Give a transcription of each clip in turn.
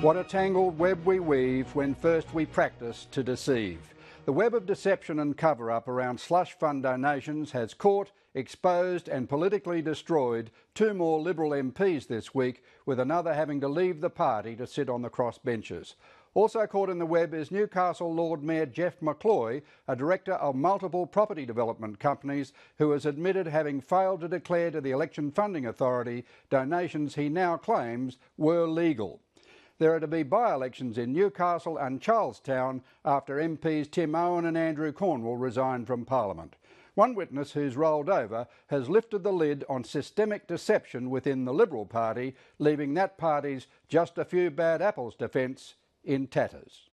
What a tangled web we weave when first we practice to deceive. The web of deception and cover-up around slush fund donations has caught, exposed and politically destroyed two more Liberal MPs this week, with another having to leave the party to sit on the crossbenches. Also caught in the web is Newcastle Lord Mayor Jeff McCloy, a director of multiple property development companies, who has admitted having failed to declare to the Election Funding Authority donations he now claims were legal. There are to be by-elections in Newcastle and Charlestown after MPs Tim Owen and Andrew Cornwall resigned from Parliament. One witness who's rolled over has lifted the lid on systemic deception within the Liberal Party, leaving that party's just a few bad apples defence in tatters.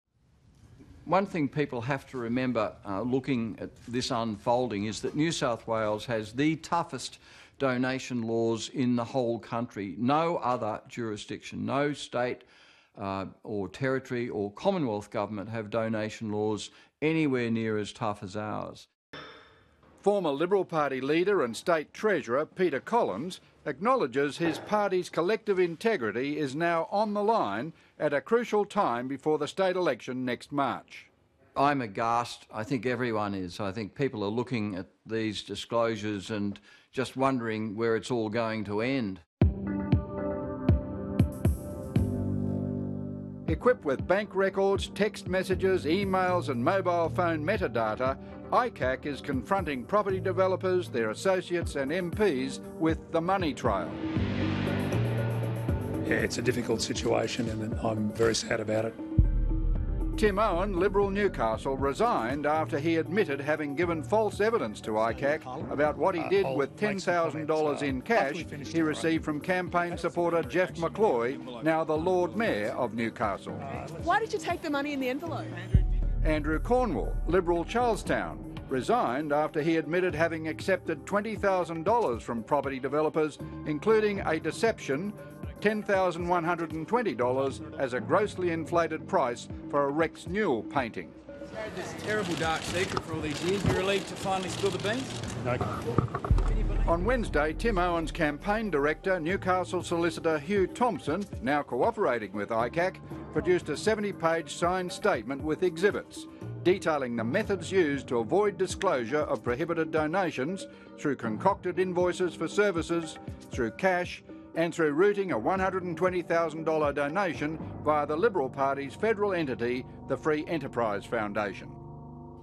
One thing people have to remember looking at this unfolding is that New South Wales has the toughest donation laws in the whole country. No other jurisdiction, no state or territory or Commonwealth government have donation laws anywhere near as tough as ours. Former Liberal Party leader and State Treasurer Peter Collins acknowledges his party's collective integrity is now on the line at a crucial time before the state election next March. I'm aghast. I think everyone is. I think people are looking at these disclosures and just wondering where it's all going to end. Equipped with bank records, text messages, emails and mobile phone metadata, ICAC is confronting property developers, their associates and MPs with the money trail. Yeah, it's a difficult situation and I'm very sad about it. Tim Owen, Liberal Newcastle, resigned after he admitted having given false evidence to ICAC about what he did with $10,000 in cash he received from campaign supporter Jeff McCloy, now the Lord Mayor of Newcastle. Why did you take the money in the envelope? Andrew Cornwall, Liberal Charlestown, resigned after he admitted having accepted $20,000 from property developers, including a deception, $10,120 as a grossly inflated price for a Rex Newell painting. This terrible dark secret for all these years. You relieved to finally spill the beans? No. On Wednesday, Tim Owen's campaign director, Newcastle solicitor Hugh Thompson, now cooperating with ICAC, produced a 70-page signed statement with exhibits detailing the methods used to avoid disclosure of prohibited donations through concocted invoices for services, through cash, and through routing a $120,000 donation via the Liberal Party's federal entity, the Free Enterprise Foundation.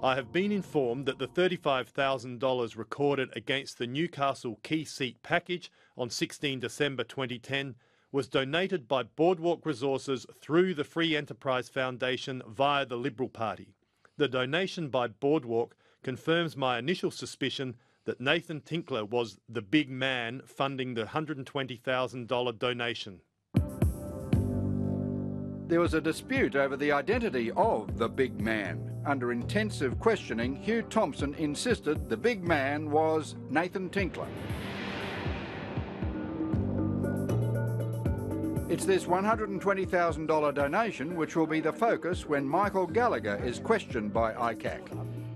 I have been informed that the $35,000 recorded against the Newcastle Key Seat package on 16 December 2010 was donated by Boardwalk Resources through the Free Enterprise Foundation via the Liberal Party. The donation by Boardwalk confirms my initial suspicion that Nathan Tinkler was the big man funding the $120,000 donation. There was a dispute over the identity of the big man. Under intensive questioning, Hugh Thompson insisted the big man was Nathan Tinkler. It's this $120,000 donation which will be the focus when Michael Gallagher is questioned by ICAC.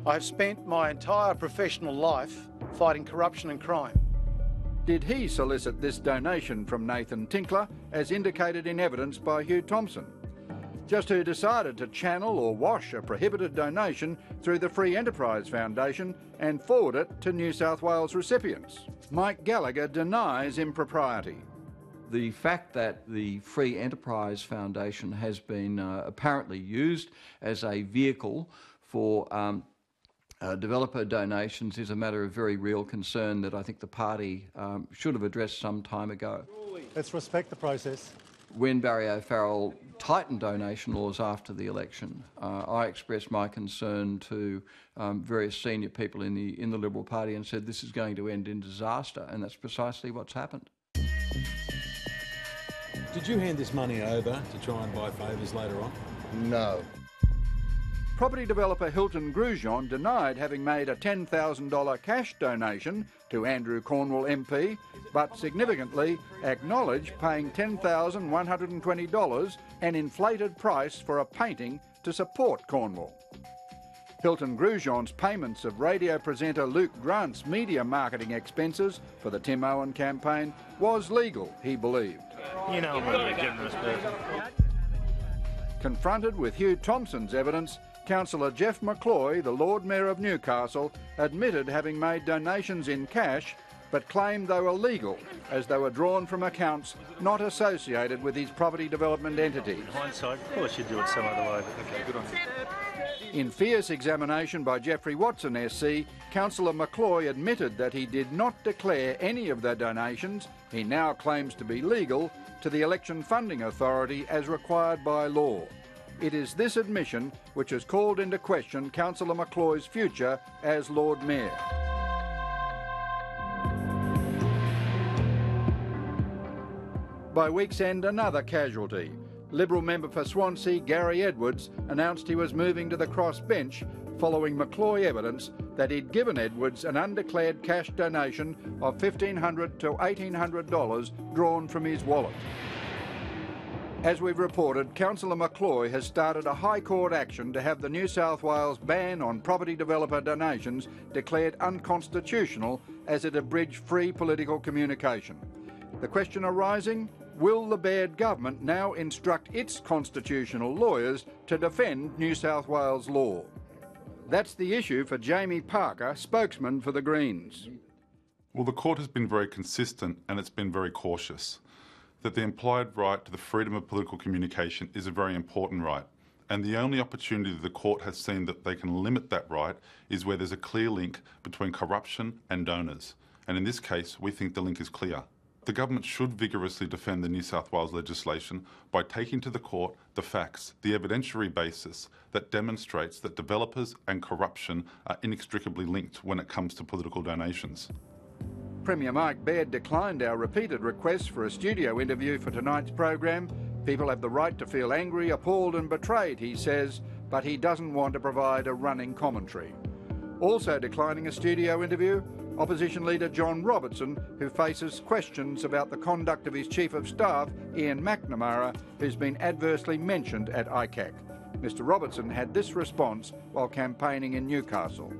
I've spent my entire professional life fighting corruption and crime. Did he solicit this donation from Nathan Tinkler, as indicated in evidence by Hugh Thompson? Just who decided to channel or wash a prohibited donation through the Free Enterprise Foundation and forward it to New South Wales recipients? Mike Gallagher denies impropriety. The fact that the Free Enterprise Foundation has been apparently used as a vehicle for developer donations is a matter of very real concern that I think the party should have addressed some time ago. Let's respect the process. When Barry O'Farrell tightened donation laws after the election, I expressed my concern to various senior people in the Liberal Party and said this is going to end in disaster, and that's precisely what's happened. Did you hand this money over to try and buy favours later on? No. Property developer Hilton Grugeon denied having made a $10,000 cash donation to Andrew Cornwall MP, but significantly acknowledged paying $10,120, an inflated price for a painting to support Cornwall. Hilton Grugeon's payments of radio presenter Luke Grant's media marketing expenses for the Tim Owen campaign was legal, he believed. You know I'm a very generous person. Confronted with Hugh Thompson's evidence, Councillor Jeff McCloy, the Lord Mayor of Newcastle, admitted having made donations in cash but claimed they were legal as they were drawn from accounts not associated with his property development entity. In hindsight, of course you'd do it some other way, but okay, good on you. In fierce examination by Jeffrey Watson SC, Councillor McCloy admitted that he did not declare any of the donations he now claims to be legal to the Election Funding Authority as required by law. It is this admission which has called into question Councillor McCloy's future as Lord Mayor. By week's end, another casualty. Liberal member for Swansea, Gary Edwards, announced he was moving to the crossbench following McCloy evidence that he'd given Edwards an undeclared cash donation of $1,500 to $1,800 drawn from his wallet. As we've reported, Councillor McCloy has started a High Court action to have the New South Wales ban on property developer donations declared unconstitutional as it abridged free political communication. The question arising, will the Baird government now instruct its constitutional lawyers to defend New South Wales law? That's the issue for Jamie Parker, spokesman for the Greens. Well, the court has been very consistent and it's been very cautious that the implied right to the freedom of political communication is a very important right. And the only opportunity that the court has seen that they can limit that right is where there's a clear link between corruption and donors. And in this case, we think the link is clear. The government should vigorously defend the New South Wales legislation by taking to the court the facts, the evidentiary basis that demonstrates that developers and corruption are inextricably linked when it comes to political donations. Premier Mike Baird declined our repeated requests for a studio interview for tonight's program. People have the right to feel angry, appalled and betrayed, he says, but he doesn't want to provide a running commentary. Also declining a studio interview, Opposition leader John Robertson, who faces questions about the conduct of his Chief of Staff, Ian McNamara, who's been adversely mentioned at ICAC. Mr Robertson had this response while campaigning in Newcastle.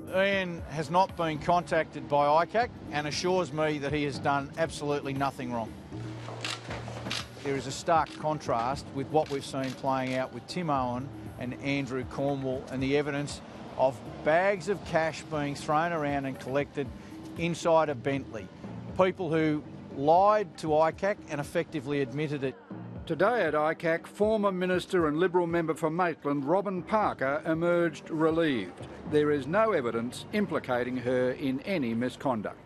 Ian has not been contacted by ICAC and assures me that he has done absolutely nothing wrong. There is a stark contrast with what we've seen playing out with Tim Owen and Andrew Cornwall and the evidence of bags of cash being thrown around and collected inside a Bentley. People who lied to ICAC and effectively admitted it. Today at ICAC, former Minister and Liberal member for Maitland, Robin Parker, emerged relieved. There is no evidence implicating her in any misconduct.